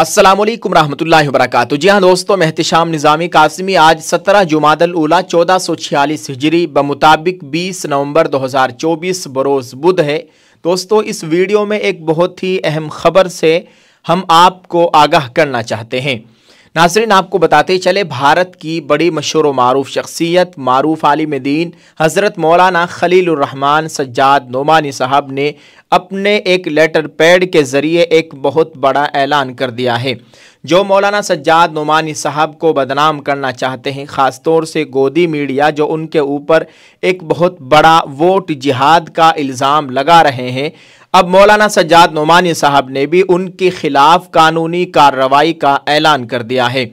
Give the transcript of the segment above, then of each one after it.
अस्सलामुअलैकुम रहमतुल्लाहि वबरकातुहू। जी हाँ दोस्तों, मैं एहतिशाम निज़ामी कासिमी। आज 17 जुमादल उला 1446 हिजरी बमुताबिक 20 नवंबर 2024 बरोज़ बुध है। दोस्तों, इस वीडियो में एक बहुत ही अहम खबर से हम आपको आगाह करना चाहते हैं। नाज़रीन, आपको बताते चले, भारत की बड़ी मशहूर व मारूफ शख्सियत मारूफ आलिम दीन हज़रत मौलाना खलीलुर रहमान सज्जाद नोमानी साहब ने अपने एक लेटर पैड के ज़रिए एक बहुत बड़ा ऐलान कर दिया है। जो मौलाना सज्जाद नोमानी साहब को बदनाम करना चाहते हैं, ख़ास तौर से गोदी मीडिया जो उनके ऊपर एक बहुत बड़ा वोट जिहाद का इल्ज़ाम लगा रहे हैं, अब मौलाना सज्जाद नोमानी साहब ने भी उनके खिलाफ कानूनी कार्रवाई का ऐलान कर दिया है।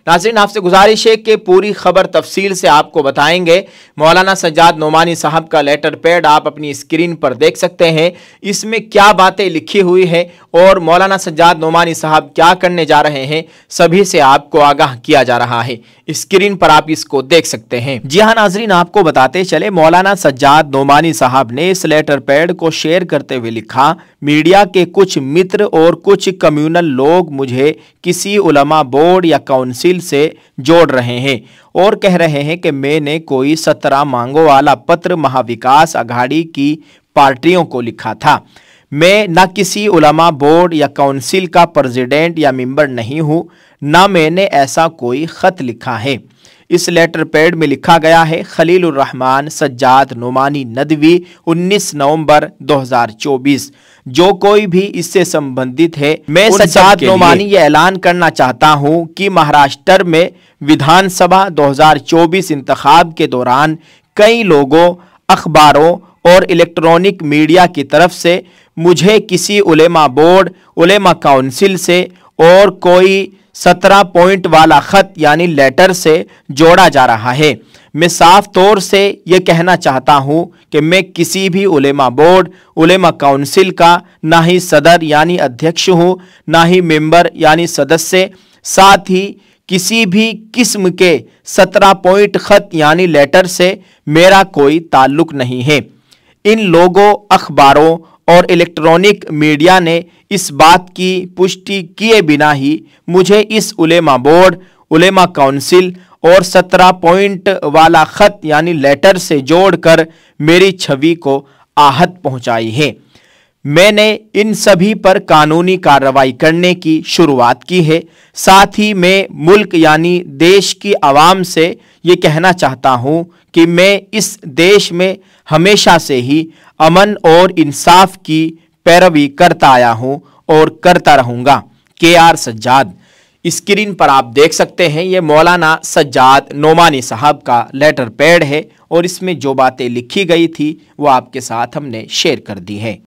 नाज़रीन, आपसे गुजारिश है कि पूरी खबर तफसील से आपको बताएंगे। मौलाना सज्जाद नोमानी साहब का लेटर पैड आप अपनी स्क्रीन पर देख सकते हैं। इसमें क्या बातें लिखी हुई है और मौलाना सज्जाद नोमानी साहब क्या करने जा रहे हैं, सभी से आपको आगाह किया जा रहा है। स्क्रीन पर आप इसको देख सकते हैं। जी हाँ नाज़रीन, आपको बताते चले, मौलाना सज्जाद नोमानी साहब ने इस लेटर पैड को शेयर करते हुए लिखा, मीडिया के कुछ मित्र और कुछ कम्युनल लोग मुझे किसी उलमा बोर्ड या काउंसिल से जोड़ रहे हैं और कह रहे हैं कि मैंने कोई 17 मांगों वाला पत्र महाविकास अघाड़ी की पार्टियों को लिखा था। मैं न किसी उलमा बोर्ड या काउंसिल का प्रेसिडेंट या मेंबर नहीं हूँ, न मैंने ऐसा कोई ख़त लिखा है। इस लेटर पैड में लिखा गया है, खलीलुर रहमान सज्जाद नोमानी नदवी 19 नवंबर 2024। जो कोई भी इससे संबंधित है, मैं सज्जाद नोमानी ये ऐलान करना चाहता हूँ कि महाराष्ट्र में विधानसभा 2024 इंतखाब के दौरान कई लोगों, अखबारों और इलेक्ट्रॉनिक मीडिया की तरफ से मुझे किसी उलेमा बोर्ड, उलेमा काउंसिल से और कोई 17 पॉइंट वाला ख़त यानी लेटर से जोड़ा जा रहा है। मैं साफ तौर से ये कहना चाहता हूँ कि मैं किसी भी उलेमा बोर्ड, उलेमा काउंसिल का ना ही सदर यानी अध्यक्ष हूँ, ना ही मेंबर यानी सदस्य, साथ ही किसी भी किस्म के 17 पॉइंट ख़त यानी लेटर से मेरा कोई ताल्लुक़ नहीं है। इन लोगों, अखबारों और इलेक्ट्रॉनिक मीडिया ने इस बात की पुष्टि किए बिना ही मुझे इस उलेमा बोर्ड, उलेमा काउंसिल और 17 पॉइंट वाला ख़त यानी लेटर से जोड़कर मेरी छवि को आहत पहुंचाई है। मैंने इन सभी पर कानूनी कार्रवाई करने की शुरुआत की है। साथ ही मैं मुल्क यानी देश की आवाम से ये कहना चाहता हूँ कि मैं इस देश में हमेशा से ही अमन और इंसाफ की पैरवी करता आया हूँ और करता रहूँगा। KR सज्जाद। स्क्रीन पर आप देख सकते हैं, ये मौलाना सज्जाद नोमानी साहब का लेटर पैड है और इसमें जो बातें लिखी गई थी वो आपके साथ हमने शेयर कर दी है।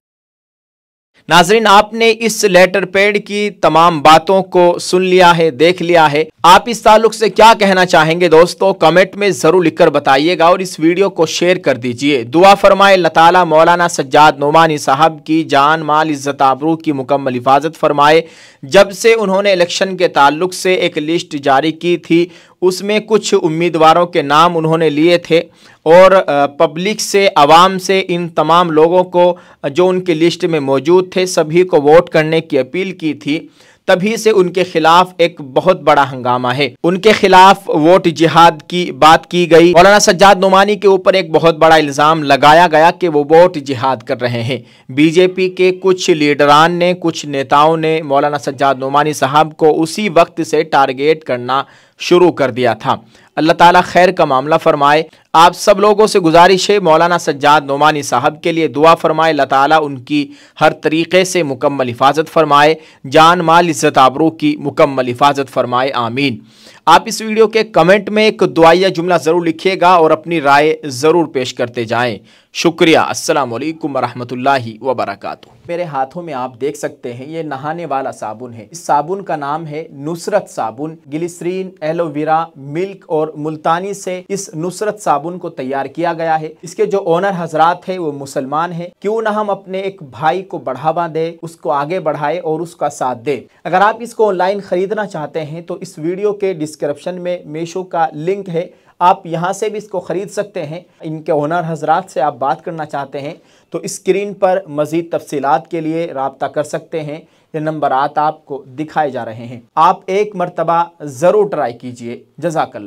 नाजरीन, आपने इस लेटर पैड की तमाम बातों को सुन लिया है, देख लिया है। आप इस ताल्लुक से क्या कहना चाहेंगे दोस्तों, कमेंट में ज़रूर लिखकर बताइएगा और इस वीडियो को शेयर कर दीजिए। दुआ फरमाए अल्लाह ताला मौलाना सज्जाद नोमानी साहब की जान, माल, इज़्ज़त, आबरू की मुकम्मल हिफाजत फरमाए। जब से उन्होंने इलेक्शन के ताल्लुक से एक लिस्ट जारी की थी, उसमें कुछ उम्मीदवारों के नाम उन्होंने लिए थे और पब्लिक से, आवाम से, इन तमाम लोगों को जो उनकी लिस्ट में मौजूद थे सभी को वोट करने की अपील की थी। तभी से उनके खिलाफ एक बहुत बड़ा हंगामा है, उनके खिलाफ वोट जिहाद की बात की गई। मौलाना सज्जाद नोमानी के ऊपर एक बहुत बड़ा इल्ज़ाम लगाया गया कि वो वोट जिहाद कर रहे हैं। बीजेपी के कुछ लीडरान ने, कुछ नेताओं ने मौलाना सज्जाद नोमानी साहब को उसी वक्त से टारगेट करना शुरू कर दिया था। अल्लाह ताला खैर का मामला फरमाए। आप सब लोगों से गुजारिश है, मौलाना सज्जाद नोमानी साहब के लिए दुआ फरमाए। अल्लाह ताला उनकी हर तरीक़े से मुकम्मल हिफाजत फरमाए, जान, माल, इज़्ज़त, आबरू की मुकम्मल हिफाजत फरमाए, आमीन। आप इस वीडियो के कमेंट में एक दुआया जुमला ज़रूर लिखिएगा और अपनी राय ज़रूर पेश करते जाएं। शुक्रिया। अस्सलाम वालेकुम रहमतुल्लाहि व बरकातुहू। मेरे हाथों में आप देख सकते हैं, ये नहाने वाला साबुन है। इस साबुन का नाम है नुसरत साबुन। ग्लिसरीन, एलोवेरा, मिल्क और मुल्तानी से इस नुसरत साबुन को तैयार किया गया है। इसके जो ओनर हजरात है वो मुसलमान है। क्यों ना हम अपने एक भाई को बढ़ावा दे, उसको आगे बढ़ाए और उसका साथ दे। अगर आप इसको ऑनलाइन खरीदना चाहते हैं तो इस वीडियो के डिस्क्रिप्शन में मीशो का लिंक है, आप यहाँ से भी इसको ख़रीद सकते हैं। इनके ओनर हजरात से आप बात करना चाहते हैं तो स्क्रीन पर मज़ीद तफसीलात के लिए राब्ता कर सकते हैं। ये नंबरात आपको दिखाए जा रहे हैं। आप एक मर्तबा ज़रूर ट्राई कीजिए। जज़ाकल्लाह।